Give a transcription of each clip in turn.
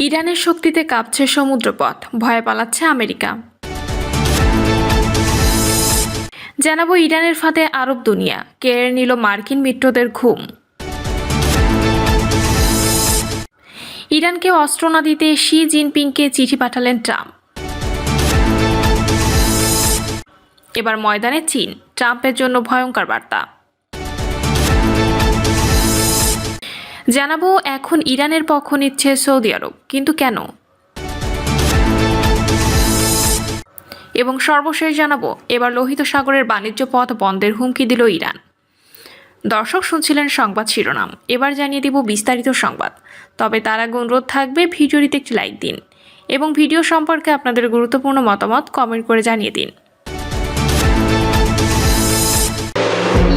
ইরানের শক্তিতে কাঁপছে সমুদ্রপথ, ভয়ে পালাচ্ছে আমেরিকা। জানাবো ইরানের ফাঁদে আরব দুনিয়া, কেড়ে নিল মার্কিন মিত্রদের ঘুম। ইরানকে অস্ত্র না দিতে শি জিনপিংকে চিঠি পাঠালেন ট্রাম্প। এবার ময়দানে চীন, ট্রাম্পের জন্য ভয়ঙ্কর বার্তা। জানাবো এখন ইরানের পক্ষ নিচ্ছে সৌদি আরব, কিন্তু কেন? এবং সর্বশেষ জানাবো এবার লোহিত সাগরের বাণিজ্য পথ বন্ধের হুমকি দিল ইরান। দর্শক শুনছিলেন সংবাদ শিরোনাম, এবার জানিয়ে দিব বিস্তারিত সংবাদ। তবে তার আগে অনুরোধ থাকবে ভিডিওটিতে একটি লাইক দিন এবং ভিডিও সম্পর্কে আপনাদের গুরুত্বপূর্ণ মতামত কমেন্ট করে জানিয়ে দিন।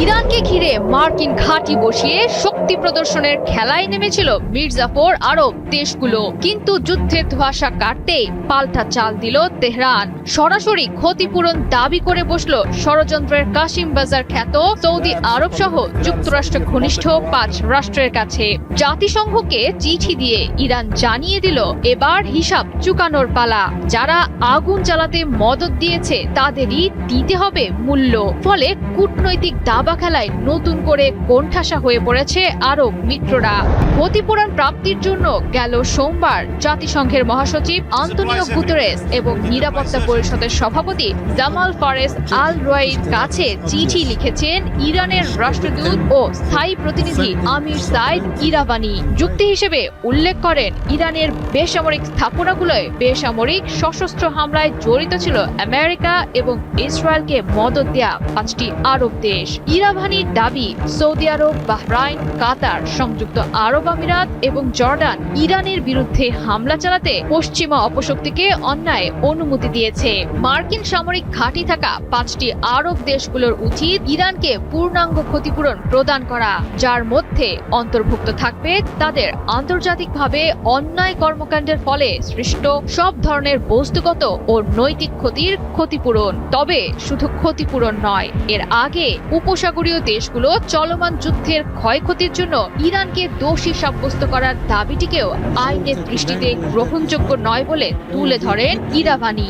ইরানকে ঘিরে মার্কিন ঘাঁটি বসিয়ে শক্তি প্রদর্শনের খেলায় নেমেছিল মির্জাফর আরব দেশগুলো, কিন্তু যুদ্ধের ধোঁয়াশা কাটতেই পাল্টা চাল দিল তেহরান। সরাসরি ক্ষতিপূরণ দাবি করে বসল ষড়যন্ত্রের কাশিম বাজার খ্যাত সৌদি আরব সহ যুক্তরাষ্ট্র ঘনিষ্ঠ 5 রাষ্ট্রের কাছে। জাতিসংঘকে চিঠি দিয়ে ইরান জানিয়ে দিল এবার হিসাব চুকানোর পালা। যারা আগুন জ্বালাতে মদদ দিয়েছে তাদেরই দিতে হবে মূল্য। ফলে কূটনৈতিক দাবা খেলায় নতুন করে কোণঠাসা হয়ে পড়েছে আরব মিত্ররা। ক্ষতিপূরণ প্রাপ্তির জন্য গেল সোমবার জাতিসংঘের মহাসচিব আন্তোনিও গুতেরেস এবং নিরাপত্তা পরিষদের সভাপতি জামাল ফারেস আল রোয়াইর কাছে চিঠি লিখেছেন ইরানের রাষ্ট্রদূত ও স্থায়ী প্রতিনিধি আমির সাইদ ইরাভানি। যুক্তি হিসেবে উল্লেখ করেন ইরানের বেসামরিক স্থাপনাগুলোয় বেসামরিক সশস্ত্র হামলায় জড়িত ছিল আমেরিকা এবং ইসরায়েলকে মদদ দেয়া 5টি আরব দেশ। ইরাভানির দাবি, সৌদি আরব, বাহরাইন, কাতার, সংযুক্ত আরব আমিরাত এবং জর্ডান ইরানের বিরুদ্ধে হামলা চালাতে পশ্চিমা অপশক্তিকে অন্যায় অনুমতি দিয়েছে। মার্কিন সামরিক ঘাঁটি থাকা 5টি আরব দেশগুলোর উচিত ইরানকে পূর্ণাঙ্গ ক্ষতিপূরণ প্রদান করা, যার মধ্যে অন্তর্ভুক্ত থাকবে তাদের আন্তর্জাতিকভাবে অন্যায় কর্মকাণ্ডের ফলে সৃষ্ট সব ধরনের বস্তুগত ও নৈতিক ক্ষতির ক্ষতিপূরণ। তবে শুধু ক্ষতিপূরণ নয়, এর আগে উপসাগরীয় দেশগুলো চলমান যুদ্ধের ক্ষয়ক্ষতির জন্য ইরানকে দোষী সাব্যস্ত করার দাবিটিকেও আইনের দৃষ্টিতে গ্রহণযোগ্য নয় বলে তুলে ধরেন ইরাভানি।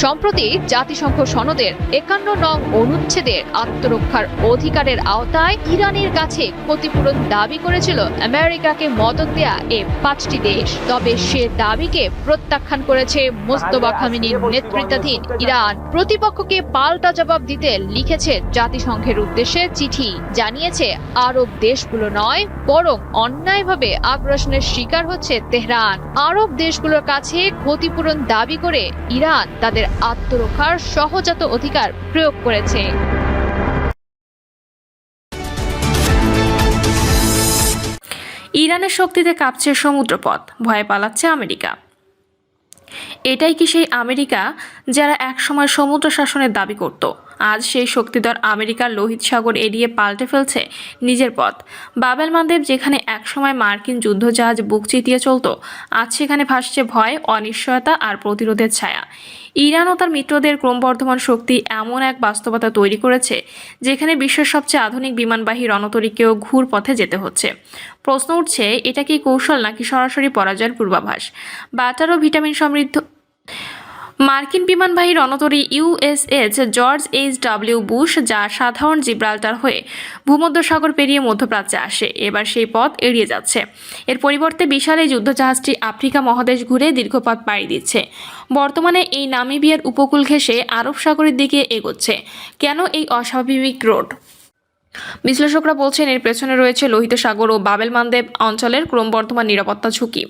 সম্প্রতি জাতিসংঘ সনদের 51 নং অনুচ্ছেদের আত্মরক্ষার অধিকারের আওতায় ইরানের কাছে ক্ষতিপূরণ দাবি করেছিল আমেরিকাকে মদদ দেয়া এই 5টি দেশ। তবে সে দাবিকে প্রত্যাখ্যান করেছে মোস্তফা খামেনির নেতৃত্বাধীন ইরান। প্রতিপক্ষকে পাল্টা জবাব দিতে লিখেছে জাতিসংঘের উদ্দেশ্যে চিঠি। জানিয়েছে আরব দেশগুলো নয়, বরং অন্যায়ভাবে আগ্রাসনের শিকার হচ্ছে তেহরান। আরব দেশগুলোর কাছে ক্ষতিপূরণ দাবি করে ইরান তাদের আত্মরক্ষার সহজাত অধিকার প্রয়োগ করেছে। ইরানের শক্তিতে কাঁপছে সমুদ্রপথ, ভয়ে পালাচ্ছে আমেরিকা। এটাই কি সেই আমেরিকা যারা একসময় সমুদ্র শাসনের দাবি করত? আজ সেই শক্তিধর আমেরিকার লোহিত সাগর এড়িয়ে পাল্টে ফেলছে নিজের পথ। বাবেল মানদেব যেখানে একসময় মার্কিন যুদ্ধজাহাজ বুক চিতিয়ে চলত, আজ সেখানে ভাসছে ভয়, অনিশ্চয়তা আর প্রতিরোধের ছায়া। ইরান ও তার মিত্রদের ক্রমবর্ধমান শক্তি এমন এক বাস্তবতা তৈরি করেছে যেখানে বিশ্বের সবচেয়ে আধুনিক বিমানবাহী রণতরীকেও ঘুর পথে যেতে হচ্ছে। প্রশ্ন উঠছে, এটা কি কৌশল নাকি সরাসরি পরাজয়ের পূর্বাভাস? বাটার ও ভিটামিন সমৃদ্ধ মার্কিন বিমানবাহী রণতরী ইউএসএস জর্জ এইচ.ডব্লিউ. বুশ, যা সাধারণ জিব্রাল্টার হয়ে ভূমধ্যসাগর পেরিয়ে মধ্যপ্রাচ্যে আসে, এবার সেই পথ এড়িয়ে যাচ্ছে। এর পরিবর্তে বিশাল এই যুদ্ধজাহাজটি আফ্রিকা মহাদেশ ঘুরে দীর্ঘপথ পাড়ি দিচ্ছে। বর্তমানে এই নামিবিয়ার উপকূল ঘেঁষে আরব সাগরের দিকে এগোচ্ছে। কেন এই অস্বাভাবিক রোড? বিশ্লেষকরা বলছেন এর পেছনে রয়েছে লোহিত সাগর ও বাবেল মানদেব অঞ্চলের ক্রমবর্ধমান নিরাপত্তা ঝুঁকি।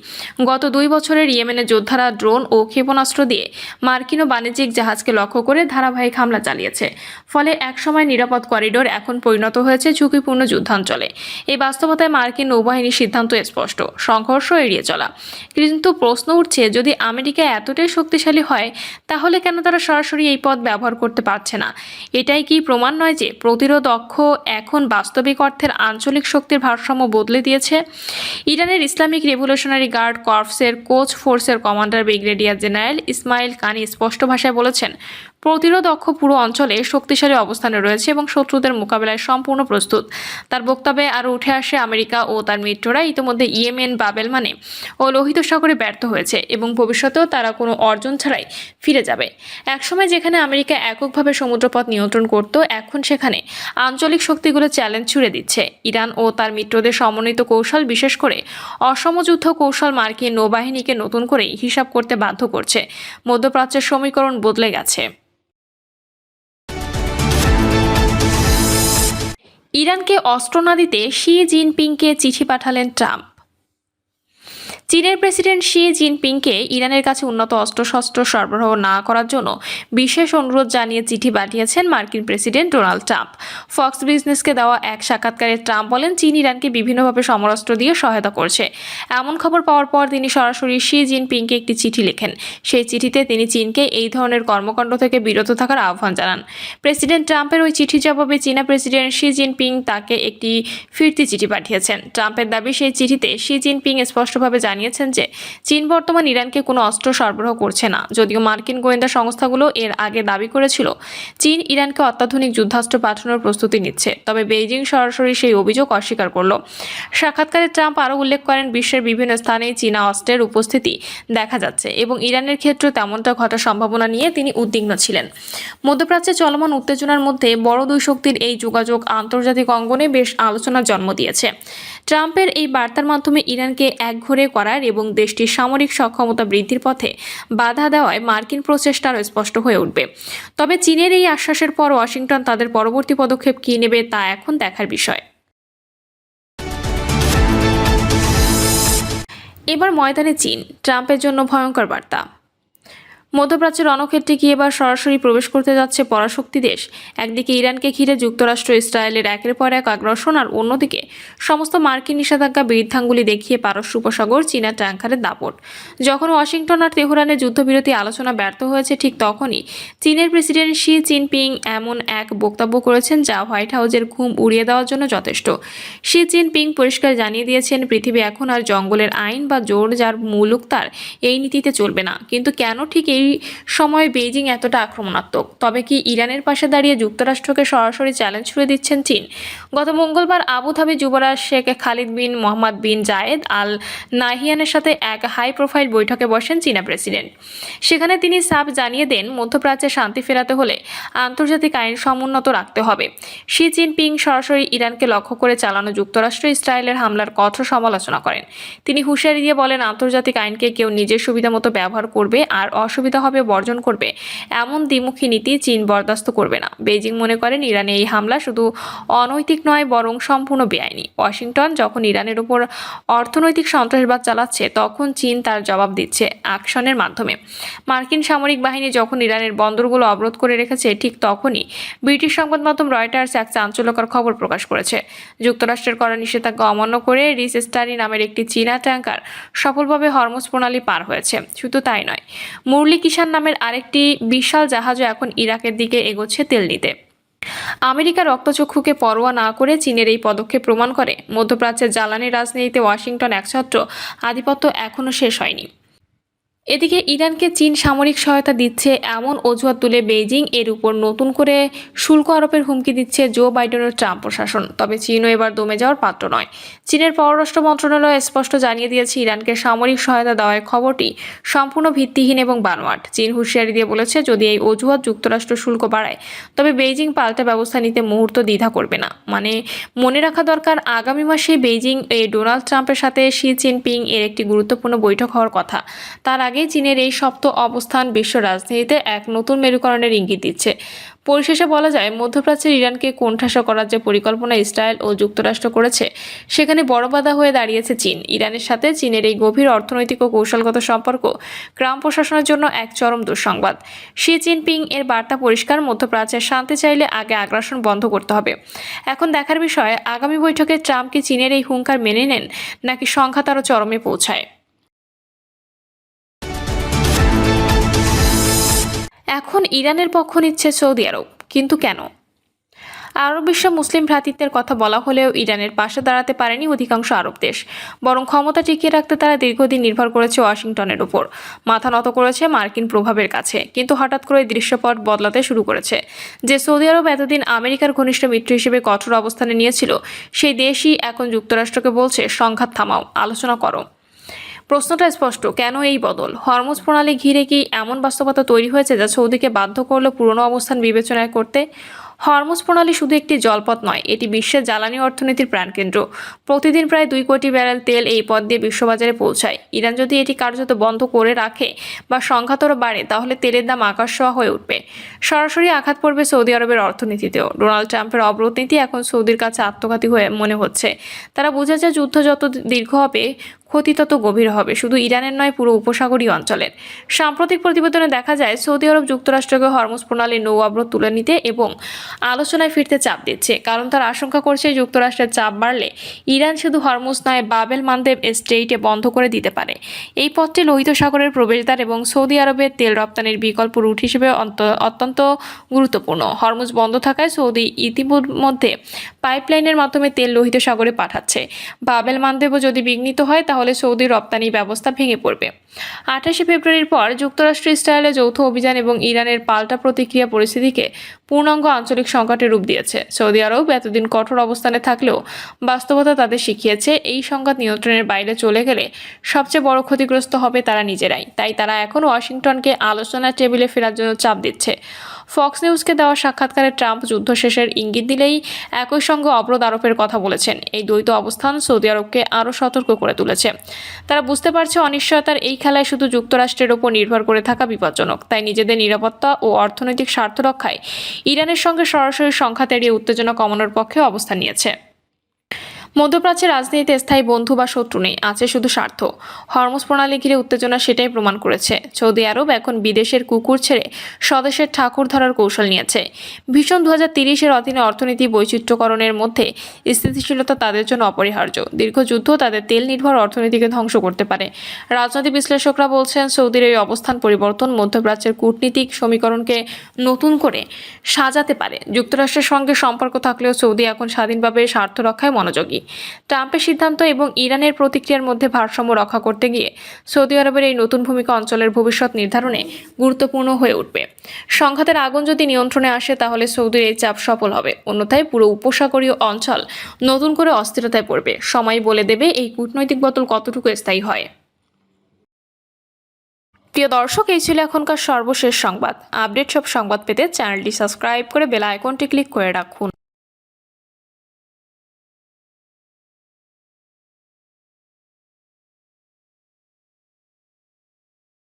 গত 2 বছরের ইয়েমেনের যোদ্ধারা ড্রোন ও ক্ষেপণাস্ত্র দিয়ে মার্কিন ও বাণিজ্যিক জাহাজকে লক্ষ্য করে ধারাবাহিক হামলা চালিয়েছে। ফলে একসময় নিরাপদ করিডোর এখন পরিণত হয়েছে ঝুঁকিপূর্ণ যুদ্ধাঞ্চলে। এই বাস্তবতায় মার্কিন নৌবাহিনীর সিদ্ধান্ত স্পষ্ট, সংঘর্ষ এড়িয়ে চলা। কিন্তু প্রশ্ন উঠছে, যদি আমেরিকা এতটাই শক্তিশালী হয় তাহলে কেন তারা সরাসরি এই পথ ব্যবহার করতে পারছে না? এটাই কি প্রমাণ নয় যে প্রতিরোধ অক্ষ এখন বাস্তবিক অর্থের আঞ্চলিক শক্তির ভারসাম্য বদলে দিয়েছে? ইরানের ইসলামিক রেভলিউশনারি গার্ড কর্পসের কোচ ফোর্সের কমান্ডার ব্রিগেডিয়ার জেনারেল ইসমাইল কানি স্পষ্ট ভাষায় বলেছেন, প্রতিরোধ অক্ষ পুরো অঞ্চলে শক্তিশালী অবস্থানে রয়েছে এবং শত্রুদের মোকাবেলায় সম্পূর্ণ প্রস্তুত। তার বক্তব্যে আরও উঠে আসে আমেরিকা ও তার মিত্ররা ইতিমধ্যে ইয়েমেন, বাবেল মানে ও লোহিত সাগরে ব্যর্থ হয়েছে এবং ভবিষ্যতেও তারা কোনো অর্জন ছাড়াই ফিরে যাবে। একসময় যেখানে আমেরিকা এককভাবে সমুদ্রপথ নিয়ন্ত্রণ করত, এখন সেখানে আঞ্চলিক শক্তিগুলো চ্যালেঞ্জ ছুড়ে দিচ্ছে। ইরান ও তার মিত্রদের সমন্বিত কৌশল, বিশেষ করে অসমযুদ্ধ কৌশল মার্কিন নৌবাহিনীকে নতুন করে হিসাব করতে বাধ্য করছে। মধ্যপ্রাচ্যের সমীকরণ বদলে গেছে। ইরানকে অস্ত্র না দিতে শি জিনপিংকে চিঠি পাঠালেন ট্রাম্প। চীনের প্রেসিডেন্ট শি জিনপিংকে ইরানের কাছে উন্নত অস্ত্রশস্ত্র সরবরাহ না করার জন্য বিশেষ অনুরোধ জানিয়ে চিঠি পাঠিয়েছেন মার্কিন প্রেসিডেন্ট ডোনাল্ড ট্রাম্প। ফক্স বিজনেসকে দেওয়া এক সাক্ষাৎকারে ট্রাম্প বলেন, চীন ইরানকে বিভিন্নভাবে সমরাস্ত্র দিয়ে সহায়তা করছে। এমন খবর পাওয়ার পর তিনি সরাসরি শি জিনপিংকে একটি চিঠি লেখেন। সেই চিঠিতে তিনি চীনকে এই ধরনের কর্মকাণ্ড থেকে বিরত থাকার আহ্বান জানান। প্রেসিডেন্ট ট্রাম্পের ওই চিঠির জবাবে চীনা প্রেসিডেন্ট শি জিনপিং তাকে একটি ফিরতি চিঠি পাঠিয়েছেন। ট্রাম্পের দাবি, সেই চিঠিতে শি জিনপিং স্পষ্টভাবে জানিয়েছেন যে চীন বর্তমান ইরানকে কোনো অস্ত্র সরবরাহ করছে না। যদিও মার্কিন গোয়েন্দা সংস্থাগুলো এর আগে দাবি করেছিল চীন ইরানকে অত্যাধুনিক যুদ্ধাস্ত্র পাঠানোর প্রস্তুতি নিচ্ছে, তবে বেইজিং সরাসরি সেই অভিযোগ অস্বীকার করল। সাক্ষাৎকারে ট্রাম্প আরও উল্লেখ করেন, বিশ্বের বিভিন্ন স্থানেই চীনা অস্ত্রের উপস্থিতি দেখা যাচ্ছে এবং ইরানের ক্ষেত্রে তেমনটা ঘটার সম্ভাবনা নিয়ে তিনি উদ্বিগ্ন ছিলেন। মধ্যপ্রাচ্যে চলমান উত্তেজনার মধ্যে বড় দুই শক্তির এই যোগাযোগ আন্তর্জাতিক অঙ্গনে বেশ আলোচনার জন্ম দিয়েছে। ট্রাম্পের এই বার্তার মাধ্যমে ইরানকে একঘরে করার এবং দেশটির সামরিক সক্ষমতা বৃদ্ধির পথে বাধা দেওয়ায় মার্কিন প্রচেষ্টা আরও স্পষ্ট হয়ে উঠবে। তবে চীনের এই আশ্বাসের পর ওয়াশিংটন তাদের পরবর্তী পদক্ষেপ কী নেবে তা এখন দেখার বিষয়। এবার ময়দানে চীন, ট্রাম্পের জন্য ভয়ঙ্কর বার্তা। মধ্যপ্রাচ্যের রণক্ষেত্রে কি এবার সরাসরি প্রবেশ করতে যাচ্ছে পরাশক্তি দেশ? একদিকে ইরানকে ঘিরে যুক্তরাষ্ট্র ইসরায়েলের একের পর এক আগ্রাসন, আর অন্যদিকে সমস্ত মার্কিন নিষেধাজ্ঞা বৃদ্ধাঙ্গুলি দেখিয়ে পারস্য উপসাগর চীনা ট্যাঙ্কারের দাপট। যখন ওয়াশিংটন আর তেহরানের যুদ্ধবিরতি আলোচনা ব্যর্থ হয়েছে, ঠিক তখনই চীনের প্রেসিডেন্ট শি জিনপিং এমন এক বক্তব্য করেছেন যা হোয়াইট হাউসের ঘুম উড়িয়ে দেওয়ার জন্য যথেষ্ট। শি জিনপিং পরিষ্কার জানিয়ে দিয়েছেন, পৃথিবী এখন আর জঙ্গলের আইন বা জোর যার মুলুক তার এই নীতিতে চলবে না। কিন্তু কেন ঠিক এই সময় বেইজিং এতটা আক্রমণাত্মক? তবে কি ইরানের পাশে দাঁড়িয়ে যুক্তরাষ্ট্রকে সরাসরি চ্যালেঞ্জ ছুড়ে দিচ্ছেন চীন? গত মঙ্গলবার আবুধাবি যুবরাজ শেখ খালিদ বিন মোহাম্মদ বিন জায়েদ আল নাহিয়ানের সাথে এক হাই প্রোফাইল বৈঠকে বসেন চীনা প্রেসিডেন্ট। সেখানে তিনি সাফ জানিয়ে দেন, মধ্যপ্রাচ্যে শান্তি ফেরাতে হলে আন্তর্জাতিক আইন সমুন্নত রাখতে হবে। শি জিনপিং সরাসরি ইরানকে লক্ষ্য করে চালানো যুক্তরাষ্ট্র ইসরায়েলের হামলার কঠোর সমালোচনা করেন। তিনি হুঁশিয়ারি দিয়ে বলেন, আন্তর্জাতিক আইনকে কেউ নিজের সুবিধা মতো ব্যবহার করবে আর অসুবিধা হবে বর্জন করবে, এমন দ্বিমুখী নীতি চীন বরদাস্ত করবে না। বেইজিং মনে করেন, ইরানে এই হামলা শুধু অনৈতিক নয় বরং সম্পূর্ণ বেআইনি। ওয়াশিংটন যখন ইরানের উপর অর্থনৈতিক সন্ত্রাসবাদ চালাচ্ছে, তখন চীন তার জবাব দিচ্ছে অ্যাকশনের মাধ্যমে। মার্কিন সামরিক বাহিনী যখন ইরানের বন্দরগুলো অবরোধ করে রেখেছে, ঠিক তখনই ব্রিটিশ সংবাদ মাধ্যম রয়টার্স এক চাঞ্চল্যকর খবর প্রকাশ করেছে। যুক্তরাষ্ট্রের করা নিষেধাজ্ঞা অমান্য করে রিস স্টারি নামের একটি চীনা ট্যাঙ্কার সফলভাবে হরমুজ প্রণালী পার হয়েছে। শুধু তাই নয়, মুরলি কিষান নামের আরেকটি বিশাল জাহাজও এখন ইরাকের দিকে এগোচ্ছে তেল নিতে। আমেরিকা রক্তচক্ষুকে পরোয়া না করে চীনের এই পদক্ষেপ প্রমাণ করে, মধ্যপ্রাচ্যের জ্বালানি রাজনীতিতে ওয়াশিংটন একছত্র আধিপত্য এখনও শেষ হয়নি। এদিকে ইরানকে চীন সামরিক সহায়তা দিচ্ছে এমন অজুহাত তুলে বেইজিং এর উপর নতুন করে শুল্ক আরোপের হুমকি দিচ্ছে জো বাইডেনের ট্রাম্প প্রশাসন। তবে চীনও এবার দমে যাওয়ার পাত্র নয়। চীনের পররাষ্ট্র মন্ত্রণালয় স্পষ্ট জানিয়ে দিয়েছে, ইরানকে সামরিক সহায়তা দেওয়ার খবরটি সম্পূর্ণ ভিত্তিহীন এবং বানোয়াট। চীন হুঁশিয়ারি দিয়ে বলেছে, যদি এই অজুহাত যুক্তরাষ্ট্র শুল্ক বাড়ায়, তবে বেইজিং পাল্টা ব্যবস্থা নিতে মুহূর্ত দ্বিধা করবে না। মনে রাখা দরকার, আগামী মাসে বেইজিং ডোনাল্ড ট্রাম্পের সাথে শি জিনপিং এর একটি গুরুত্বপূর্ণ বৈঠক হওয়ার কথা। তার আগে চীনের এই শক্ত অবস্থান বিশ্ব রাজনীতিতে এক নতুন মেরুকরণের ইঙ্গিত দিচ্ছে। পরিশেষে বলা যায়, মধ্যপ্রাচ্যের ইরানকে কোণঠাসা করার যে পরিকল্পনা ইসরায়েল ও যুক্তরাষ্ট্র করেছে, সেখানে বড় বাধা হয়ে দাঁড়িয়েছে চীন। ইরানের সাথে চীনের এই গভীর অর্থনৈতিক ও কৌশলগত সম্পর্ক ট্রাম্প প্রশাসনের জন্য এক চরম দুঃসংবাদ। শি জিনপিং এর বার্তা পরিষ্কার, মধ্যপ্রাচ্যের শান্তি চাইলে আগে আগ্রাসন বন্ধ করতে হবে। এখন দেখার বিষয়, আগামী বৈঠকে ট্রাম্প কি চীনের এই হুঙ্কার মেনে নেন, নাকি সংঘাত আরও চরমে পৌঁছায়। এখন ইরানের পক্ষ নিচ্ছে সৌদি আরব, কিন্তু কেন? আরব বিশ্ব মুসলিম ভ্রাতৃত্বের কথা বলা হলেও ইরানের পাশে দাঁড়াতে পারেনি অধিকাংশ আরব দেশ, বরং ক্ষমতা টিকিয়ে রাখতে তারা দীর্ঘদিন নির্ভর করেছে ওয়াশিংটনের উপর, মাথা নত করেছে মার্কিন প্রভাবের কাছে। কিন্তু হঠাৎ করে দৃশ্যপট বদলাতে শুরু করেছে। যে সৌদি আরব এতদিন আমেরিকার ঘনিষ্ঠ মিত্র হিসেবে কঠোর অবস্থানে নিয়েছিল, সেই দেশই এখন যুক্তরাষ্ট্রকে বলছে সংঘাত থামাও, আলোচনা করো। প্রশ্নটা স্পষ্ট, কেন এই বদল? হরমুজ প্রণালী ঘিরে কি এমন বাস্তবতা তৈরি হয়েছে যা সৌদিকে বাধ্য করলো পুরনো অবস্থান বিবেচনা করতে? হরমুজ প্রণালী শুধু একটি জলপথ নয়, এটি বিশ্বের জ্বালানি অর্থনীতির প্রাণকেন্দ্র। প্রতিদিন প্রায় 2 কোটি ব্যারেল তেল এই পথ দিয়ে বিশ্ববাজারে পৌঁছায়। ইরান যদি এটি কার্যত বন্ধ করে রাখে বা সংঘাতও বাড়ে, তাহলে তেলের দাম আকাশ ছোঁয়া হয়ে উঠবে। সরাসরি আঘাত পড়বে সৌদি আরবের অর্থনীতিতেও। ডোনাল্ড ট্রাম্পের অবরোধ নীতি এখন সৌদির কাছে আত্মঘাতী হয়ে মনে হচ্ছে। তারা বুঝেছে যুদ্ধ যত দীর্ঘ হবে, ক্ষতি তত গভীর হবে, শুধু ইরানের নয়, পুরো উপসাগরীয় অঞ্চলের। সাম্প্রতিক প্রতিবেদনে দেখা যায় সৌদি আরব যুক্তরাষ্ট্রকে হরমুজ প্রণালীর নৌ অবরোধ তুলে নিতে এবং আলোচনায় ফিরতে চাপ দিচ্ছে, কারণ তারা আশঙ্কা করছে যুক্তরাষ্ট্রের চাপ বাড়লে ইরান শুধু হরমুজ নয়, বাবেল মানদেব স্ট্রেইটে বন্ধ করে দিতে পারে। এই পথটি লোহিত সাগরের প্রবেশদ্বার এবং সৌদি আরবের তেল রপ্তানির বিকল্প রুট হিসেবে অত্যন্ত গুরুত্বপূর্ণ। হরমুজ বন্ধ থাকায় সৌদি ইতিমধ্যে পাইপলাইনের মাধ্যমে তেল লোহিত সাগরে পাঠাচ্ছে। বাবেল মানদেবও যদি বিঘ্নিত হয়, তাহলে সৌদি রপ্তানি ব্যবস্থা ভেঙে পড়বে। 28 ফেব্রুয়ারির পর যুক্তরাষ্ট্র ইসরায়েলের যৌথ অভিযান এবং ইরানের পাল্টা প্রতিক্রিয়া পরিস্থিতিকে পূর্ণাঙ্গ আঞ্চলিক সংকটে রূপ দিয়েছে। সৌদি আরব এতদিন কঠোর অবস্থানে থাকলেও বাস্তবতা তাদের শিখিয়েছে এই সংঘাত নিয়ন্ত্রণের বাইরে চলে গেলে সবচেয়ে বড় ক্ষতিগ্রস্ত হবে তারা নিজেরাই। তাই তারা এখন ওয়াশিংটনকে আলোচনার টেবিলে ফেরার জন্য চাপ দিচ্ছে। ফক্স নিউজকে দেওয়া সাক্ষাৎকারে ট্রাম্প যুদ্ধ শেষের ইঙ্গিত দিলেই একই সঙ্গে অবরোধ আরোপের কথা বলেছেন। এই দ্বৈত অবস্থান সৌদি আরবকে আরও সতর্ক করে তুলেছে। তারা বুঝতে পারছে অনিশ্চয়তার এই খেলায় শুধু যুক্তরাষ্ট্রের ওপর নির্ভর করে থাকা বিপজ্জনক। তাই নিজেদের নিরাপত্তা ও অর্থনৈতিক স্বার্থ রক্ষায় ইরানের সঙ্গে সরাসরি সংঘাত এড়িয়ে উত্তেজনা কমানোর পক্ষে অবস্থান নিয়েছে। মধ্যপ্রাচ্যের রাজনীতিতে স্থায়ী বন্ধু বা শত্রু নেই, আছে শুধু স্বার্থ। হরমুজ প্রণালী ঘিরে উত্তেজনা সেটাই প্রমাণ করেছে। সৌদি আরব এখন বিদেশের কুকুর ছেড়ে স্বদেশের ঠাকুর ধরার কৌশল নিয়েছে। ভীষণ 2030-এর অধীনে অর্থনীতি বৈচিত্র্যকরণের মধ্যে স্থিতিশীলতা তাদের জন্য অপরিহার্য। দীর্ঘ যুদ্ধ তাদের তেল নির্ভর অর্থনীতিকে ধ্বংস করতে পারে। রাজনৈতিক বিশ্লেষকরা বলছেন সৌদির এই অবস্থান পরিবর্তন মধ্যপ্রাচ্যের কূটনীতিক সমীকরণকে নতুন করে সাজাতে পারে। যুক্তরাষ্ট্রের সঙ্গে সম্পর্ক থাকলেও সৌদি এখন স্বাধীনভাবে স্বার্থ রক্ষায় মনোযোগী। ট্রাম্পের সিদ্ধান্ত এবং ইরানের প্রতিক্রিয়ার মধ্যে ভারসাম্য রক্ষা করতে গিয়ে সৌদি আরবের এই নতুন ভূমিকা অঞ্চলের ভবিষ্যৎ নির্ধারণে গুরুত্বপূর্ণ হয়ে উঠবে। সংঘাতের আগুন যদি নিয়ন্ত্রণে আসে, তাহলে সৌদির এই চাপ সফল হবে। অন্যথায় পুরো উপসাগরীয় অঞ্চল নতুন করে অস্থিরতায় পড়বে। সময় বলে দেবে এই কূটনৈতিক বদল কতটুকু স্থায়ী হয়। প্রিয় দর্শক, এই ছিল এখনকার সর্বশেষ সংবাদ। আপডেট সব সংবাদ পেতে চ্যানেলটি সাবস্ক্রাইব করে বেল আইকনটি ক্লিক করে রাখুন।